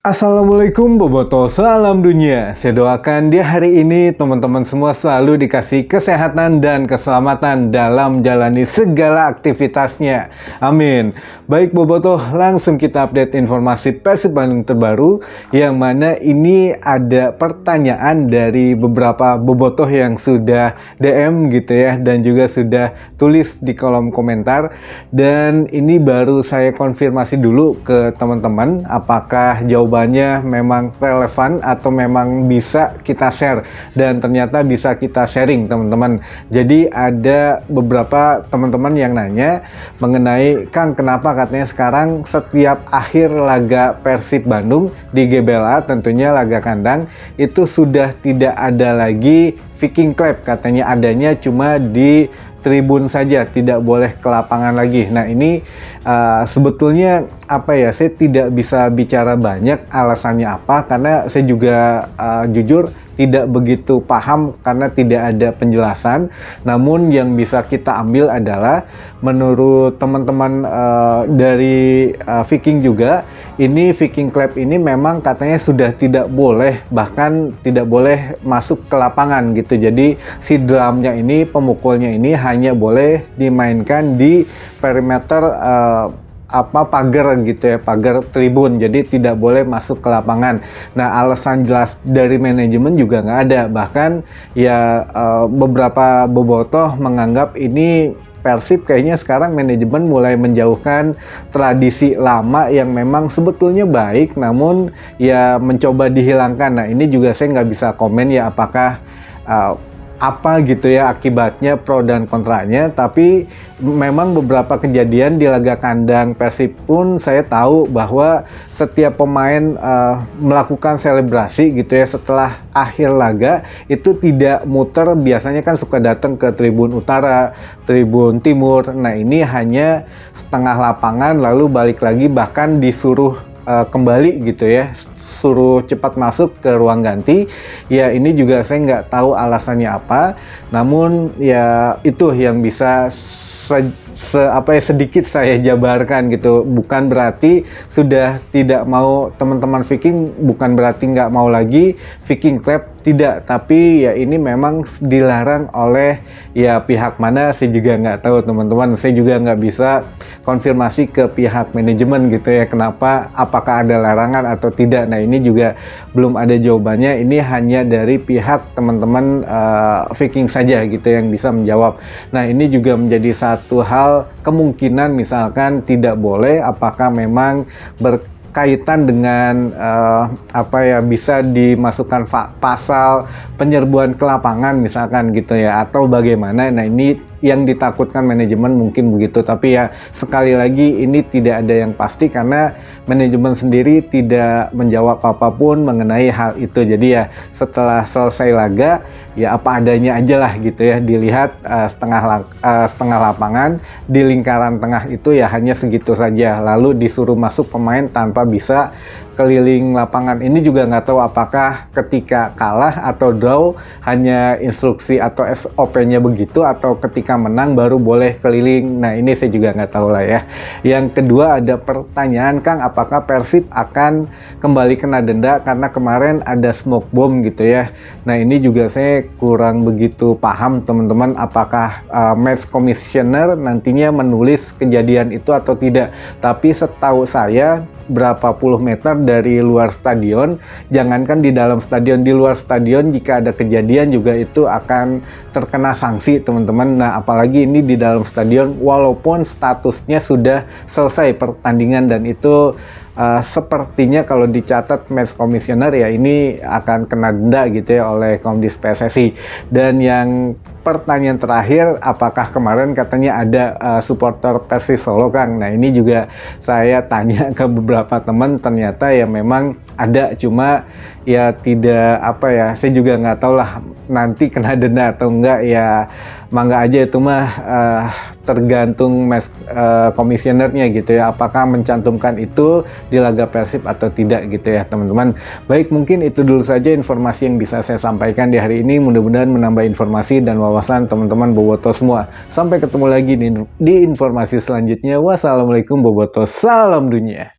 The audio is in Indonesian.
Assalamualaikum Boboto, salam dunia. Saya doakan di hari ini teman-teman semua selalu dikasih kesehatan dan keselamatan dalam jalani segala aktivitasnya. Amin. Baik Boboto, langsung kita update informasi Persib Bandung terbaru, yang mana ini ada pertanyaan dari beberapa Bobotoh yang sudah DM gitu ya, dan juga sudah tulis di kolom komentar. Dan ini baru saya konfirmasi dulu ke teman-teman apakah jawabannya memang relevan atau memang bisa kita share, dan ternyata bisa kita sharing teman-teman. Jadi ada beberapa teman-teman yang nanya mengenai, Kang, kenapa katanya sekarang setiap akhir laga Persib Bandung di GBLA, tentunya laga kandang, itu sudah tidak ada lagi Viking Club, katanya adanya cuma di tribun saja, tidak boleh ke lapangan lagi. Nah ini sebetulnya apa ya, saya tidak bisa bicara banyak alasannya apa, karena saya juga jujur tidak begitu paham karena tidak ada penjelasan. Namun yang bisa kita ambil adalah menurut teman-teman dari Viking juga, ini Viking Club ini memang katanya sudah tidak boleh, bahkan tidak boleh masuk ke lapangan gitu. Jadi si drumnya ini, pemukulnya ini hanya boleh dimainkan di perimeter pagar gitu ya, pagar tribun, jadi tidak boleh masuk ke lapangan. Nah alasan jelas dari manajemen juga nggak ada, bahkan ya beberapa bobotoh menganggap ini Persib kayaknya sekarang manajemen mulai menjauhkan tradisi lama yang memang sebetulnya baik, namun ya mencoba dihilangkan. Nah ini juga saya nggak bisa komen ya apakah apa gitu ya akibatnya, pro dan kontranya, tapi memang beberapa kejadian di laga kandang Persib pun saya tahu bahwa setiap pemain melakukan selebrasi gitu ya setelah akhir laga itu tidak muter, biasanya kan suka datang ke tribun utara, tribun timur. Nah ini hanya setengah lapangan lalu balik lagi, bahkan disuruh kembali gitu ya, suruh cepat masuk ke ruang ganti. Ya ini juga saya nggak tahu alasannya apa, namun ya itu yang bisa sedikit saya jabarkan gitu. Bukan berarti sudah tidak mau teman-teman Viking, bukan berarti nggak mau lagi Viking Club, tidak, tapi ya ini memang dilarang oleh ya pihak mana saya juga nggak tahu teman-teman. Saya juga nggak bisa konfirmasi ke pihak manajemen gitu ya, kenapa, apakah ada larangan atau tidak. Nah ini juga belum ada jawabannya, ini hanya dari pihak teman-teman Viking saja gitu yang bisa menjawab. Nah ini juga menjadi satu hal kemungkinan, misalkan tidak boleh, apakah memang berkaitan dengan bisa dimasukkan pasal penyerbuan ke lapangan misalkan gitu ya, atau bagaimana. Nah ini yang ditakutkan manajemen mungkin begitu, tapi ya sekali lagi ini tidak ada yang pasti karena manajemen sendiri tidak menjawab apapun mengenai hal itu. Jadi ya setelah selesai laga ya apa adanya aja lah gitu ya, dilihat setengah lapangan, di lingkaran tengah itu ya hanya segitu saja, lalu disuruh masuk pemain tanpa bisa keliling lapangan. Ini juga nggak tahu apakah ketika kalah atau draw hanya instruksi atau SOP-nya begitu, atau ketika menang baru boleh keliling. Nah ini saya juga nggak tahu lah ya. Yang kedua ada pertanyaan, Kang, apakah Persib akan kembali kena denda karena kemarin ada smoke bomb gitu ya. Nah ini juga saya kurang begitu paham teman-teman, apakah match commissioner nantinya menulis kejadian itu atau tidak. Tapi setahu saya berapa puluh meter dari luar stadion, jangankan di dalam stadion, di luar stadion jika ada kejadian juga itu akan terkena sanksi teman-teman. Nah apalagi ini di dalam stadion, walaupun statusnya sudah selesai pertandingan, dan itu sepertinya kalau dicatat match commissioner ya ini akan kena denda gitu ya oleh Komdis PSSI. Dan yang pertanyaan terakhir, apakah kemarin katanya ada supporter Persis Solo, Kang? Nah ini juga saya tanya ke beberapa teman, ternyata ya memang ada, cuma ya tidak saya juga nggak tahu lah nanti kena denda atau enggak ya, mangga aja itu mah tergantung komisionernya gitu ya, apakah mencantumkan itu di laga Persib atau tidak gitu ya teman-teman. Baik, mungkin itu dulu saja informasi yang bisa saya sampaikan di hari ini, mudah-mudahan menambah informasi dan wawasan teman-teman bobotoh semua. Sampai ketemu lagi di informasi selanjutnya. Wassalamualaikum bobotoh, salam dunia.